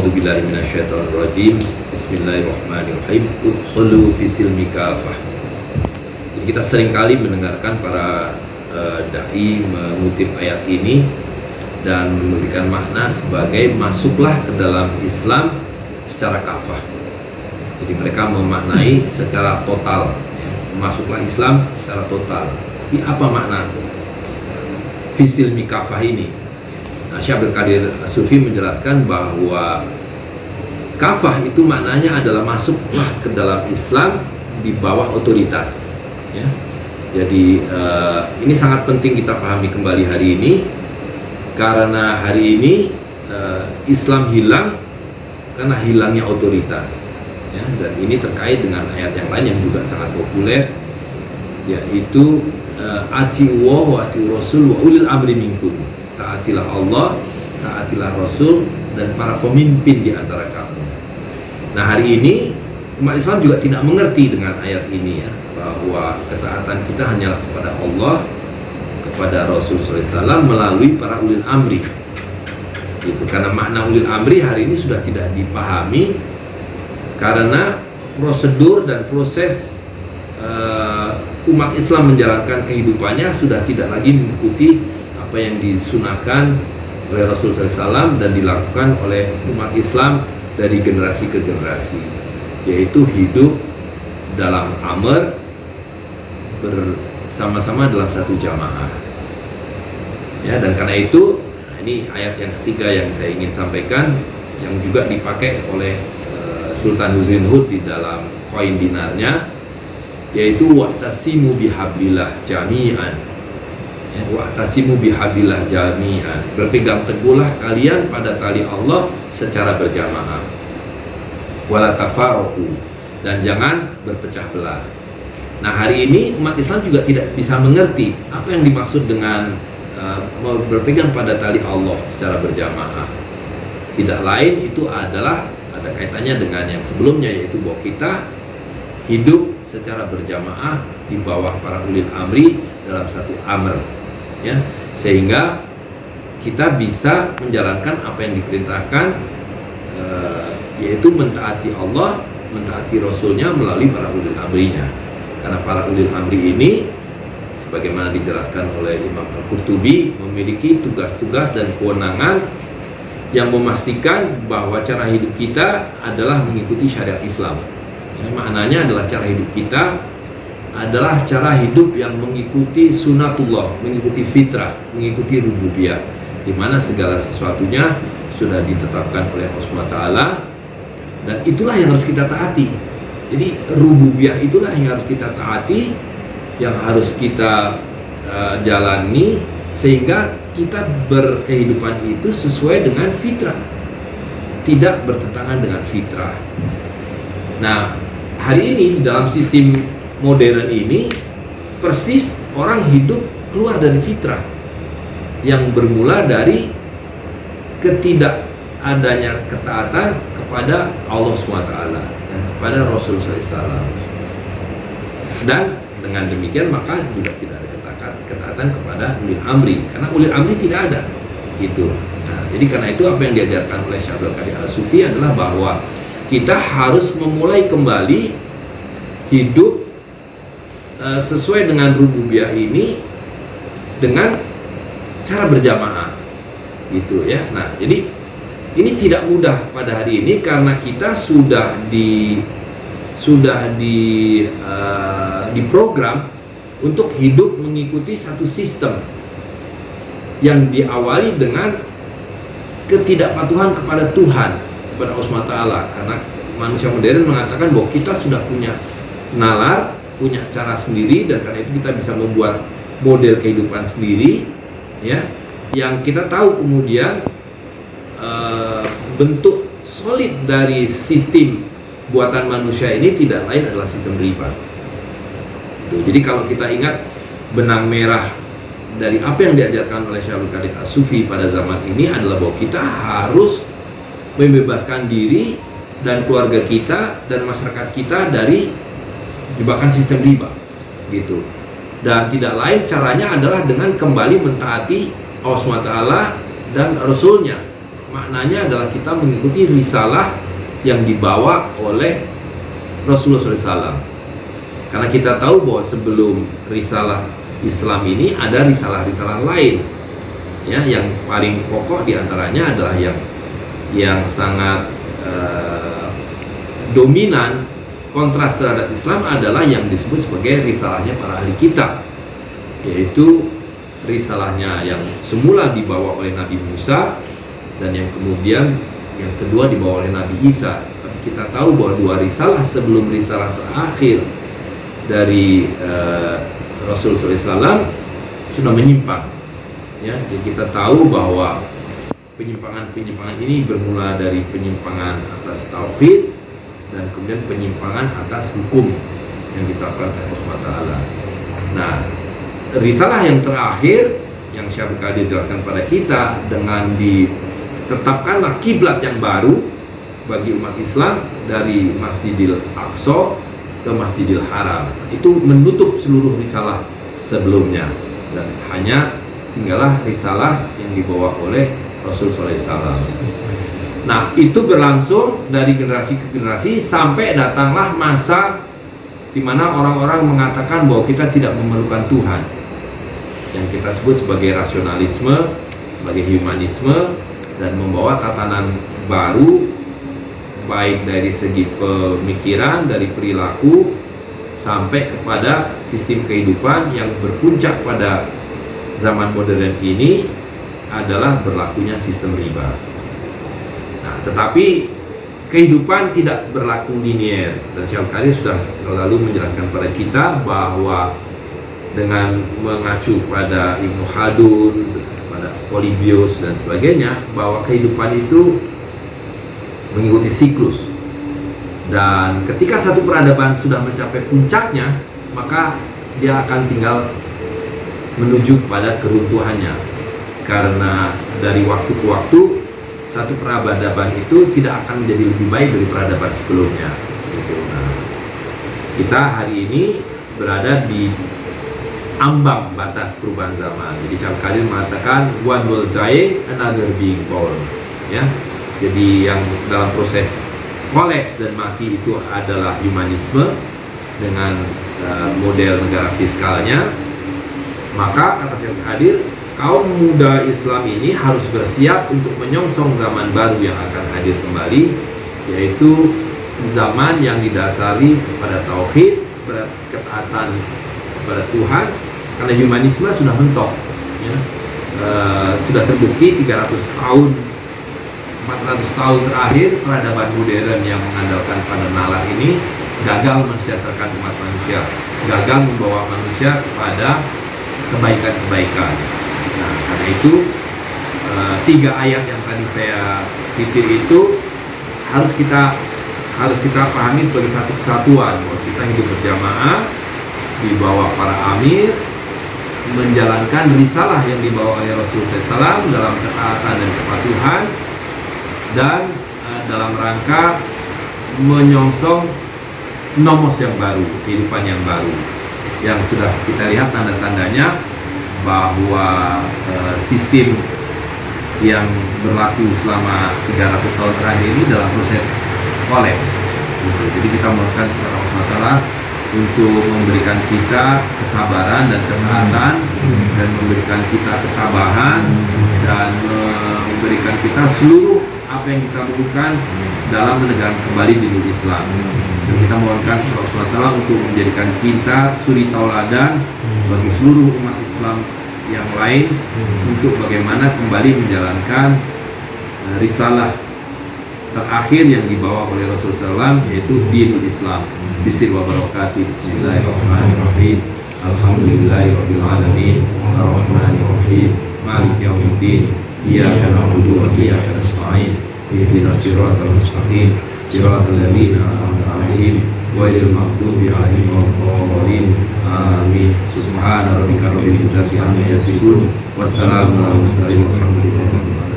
A'udzubillahi minasyaitonirrajim. Bismillahirrahmanirrahim. Udkhulu fi silmi kafah. Jadi kita seringkali mendengarkan para dai mengutip ayat ini dan memberikan makna sebagai masuklah ke dalam Islam secara kafah. Jadi mereka memaknai secara total, ya, masuklah Islam secara total. Ini apa makna fi silmi kafah ini? Nah, Syekh Abdul Qadir As-Sufi menjelaskan bahwa kafah itu maknanya adalah masuklah ke dalam Islam di bawah otoritas, ya. Jadi ini sangat penting kita pahami kembali hari ini, karena hari ini Islam hilang karena hilangnya otoritas, ya. Dan ini terkait dengan ayat yang lain yang juga sangat populer, yaitu ati'u wa ati'u rasul wa ulil amri minkum. Taatilah Allah, taatilah Rasul, dan para pemimpin di antara kamu. Nah, hari ini umat Islam juga tidak mengerti dengan ayat ini, ya, bahwa ketaatan kita hanyalah kepada Allah, kepada Rasul SAW melalui para ulil amri. Gitu. Karena makna ulil amri hari ini sudah tidak dipahami, karena prosedur dan proses umat Islam menjalankan kehidupannya sudah tidak lagi mengikuti apa yang disunahkan oleh Rasul SAW dan dilakukan oleh umat Islam dari generasi ke generasi, yaitu hidup dalam amr, bersama-sama dalam satu jamaah, ya. Dan karena itu, nah, ini ayat yang ketiga yang saya ingin sampaikan, yang juga dipakai oleh Sultan Husain Hud di dalam koin dinarnya, yaitu wa'tasimu bihablillah jami'an. Wa'tasimu bihablillah jami'an, berpegang teguhlah kalian pada tali Allah secara berjamaah. Wala tafarraqu, dan jangan berpecah belah. Nah, hari ini umat Islam juga tidak bisa mengerti apa yang dimaksud dengan berpegang pada tali Allah secara berjamaah. Tidak lain itu adalah ada kaitannya dengan yang sebelumnya, yaitu bahwa kita hidup secara berjamaah di bawah para ulil amri dalam satu amr, ya, sehingga kita bisa menjalankan apa yang diperintahkan, yaitu mentaati Allah, mentaati Rasulnya melalui para ulil amrinya. Karena para ulil amri ini, sebagaimana dijelaskan oleh Imam Al-Qurtubi, memiliki tugas-tugas dan kewenangan yang memastikan bahwa cara hidup kita adalah mengikuti syariat Islam. Ya, maknanya adalah cara hidup kita adalah cara hidup yang mengikuti sunatullah, mengikuti fitrah, mengikuti rububiyah, di mana segala sesuatunya sudah ditetapkan oleh Allah SWT, dan itulah yang harus kita taati. Jadi rububiyah itulah yang harus kita taati, yang harus kita jalani, sehingga kita berkehidupan itu sesuai dengan fitrah, tidak bertentangan dengan fitrah. Nah, hari ini dalam sistem modern ini persis orang hidup keluar dari fitrah yang bermula dari ketidakadanya ketaatan kepada Allah SWT dan kepada Rasul SAW. Dan dengan demikian maka juga tidak ada ketaatan kepada ulil amri, karena ulil amri tidak ada gitu. Nah, jadi karena itu apa yang diajarkan oleh Syekh Abdul Qadir As-Sufi adalah bahwa kita harus memulai kembali hidup sesuai dengan rububiyah ini dengan cara berjamaah gitu, ya. Nah, jadi ini tidak mudah pada hari ini karena kita sudah diprogram untuk hidup mengikuti satu sistem yang diawali dengan ketidakpatuhan kepada Tuhan, kepada Allah SWT. Karena manusia modern mengatakan bahwa kita sudah punya nalar, punya cara sendiri, dan karena itu kita bisa membuat model kehidupan sendiri, ya, yang kita tahu kemudian bentuk solid dari sistem buatan manusia ini tidak lain adalah sistem riba. Jadi kalau kita ingat benang merah dari apa yang diajarkan oleh Syekh Abdul Qadir As-Sufi pada zaman ini adalah bahwa kita harus membebaskan diri dan keluarga kita dan masyarakat kita dari jebakan sistem riba gitu. Dan tidak lain caranya adalah dengan kembali mentaati Allah SWT dan Rasulnya, maknanya adalah kita mengikuti risalah yang dibawa oleh Rasulullah SAW. Karena kita tahu bahwa sebelum risalah Islam ini ada risalah-risalah lain, ya, yang paling pokok diantaranya adalah yang sangat dominan kontras terhadap Islam adalah yang disebut sebagai risalahnya para ahli kitab, yaitu risalahnya yang semula dibawa oleh Nabi Musa dan yang kemudian yang kedua dibawa oleh Nabi Isa. Tapi kita tahu bahwa dua risalah sebelum risalah terakhir dari Rasulullah SAW sudah menyimpang, ya. Jadi kita tahu bahwa penyimpangan ini bermula dari penyimpangan atas tauhid dan kemudian penyimpangan atas hukum yang ditetapkan oleh Allah SWT. Nah, risalah yang terakhir yang Syekh Qadir jelaskan pada kita dengan ditetapkanlah kiblat yang baru bagi umat Islam dari Masjidil Aqsa ke Masjidil Haram, itu menutup seluruh risalah sebelumnya dan hanya tinggallah risalah yang dibawa oleh Rasulullah SAW. Nah, itu berlangsung dari generasi ke generasi sampai datanglah masa di mana orang-orang mengatakan bahwa kita tidak memerlukan Tuhan, yang kita sebut sebagai rasionalisme, sebagai humanisme, dan membawa tatanan baru baik dari segi pemikiran, dari perilaku, sampai kepada sistem kehidupan yang berpuncak pada zaman modern ini adalah berlakunya sistem riba. Nah, tetapi kehidupan tidak berlaku linier, dan Syekh Qadir sudah selalu menjelaskan pada kita bahwa dengan mengacu pada Ibnu Khaldun, pada Polybius dan sebagainya, bahwa kehidupan itu mengikuti siklus, dan ketika satu peradaban sudah mencapai puncaknya, maka dia akan tinggal menuju pada keruntuhannya, karena dari waktu ke waktu satu peradaban itu tidak akan menjadi lebih baik dari peradaban sebelumnya. Nah, kita hari ini berada di ambang batas perubahan zaman. Jadi Syekh Qadir mengatakan one will die, another being born, ya. Jadi yang dalam proses kolaps dan mati itu adalah humanisme dengan model negara fiskalnya. Maka kata Syekh Qadir, kaum muda Islam ini harus bersiap untuk menyongsong zaman baru yang akan hadir kembali, yaitu zaman yang didasari pada tauhid, ketaatan kepada Tuhan, karena humanisme sudah mentok, ya. Sudah terbukti 300 tahun 400 tahun terakhir peradaban modern yang mengandalkan pada nalar ini gagal mensejahterakan umat manusia, gagal membawa manusia kepada kebaikan-kebaikan. Nah, karena itu 3 ayat yang tadi saya sipir itu harus kita pahami sebagai satu kesatuan, bahwa kita hidup berjamaah di bawah para amir, menjalankan risalah yang dibawa oleh Rasulullah SAW dalam ketaatan dan kepatuhan, dan dalam rangka menyongsong nomos yang baru, kehidupan yang baru, yang sudah kita lihat tanda-tandanya bahwa sistem yang berlaku selama 300 tahun terakhir ini dalam proses kolaps. Jadi kita mohonkan kepada Allah SWT untuk memberikan kita kesabaran dan ketaatan, dan memberikan kita ketabahan, dan memberikan kita seluruh apa yang kita butuhkan dalam menegakkan kembali dinul Islam. Dan kita mohonkan kepada Allah SWT untuk menjadikan kita suri tauladan bagi seluruh umat Islam yang lain untuk bagaimana kembali menjalankan risalah terakhir yang dibawa oleh Rasulullah SAW, yaitu dinul Islam. Bismillahirrahmanirrahim. Bismillahirrahmanirrahim. Alhamdulillahirabbil alamin. Arrahmanirrahim. Maliki yaumiddin. Iyyaka na'budu wa iyyaka nasta'in. Ihdinas siratal mustaqim. Siratal ladzina an'amta 'alaihim ghairil maghdubi 'alaihim waladdallin. Amin. Subhana rabbika rabbil izzati amma yasifun. Wassalamu ala mursalin. Walhamdulillahi rabbil alamin.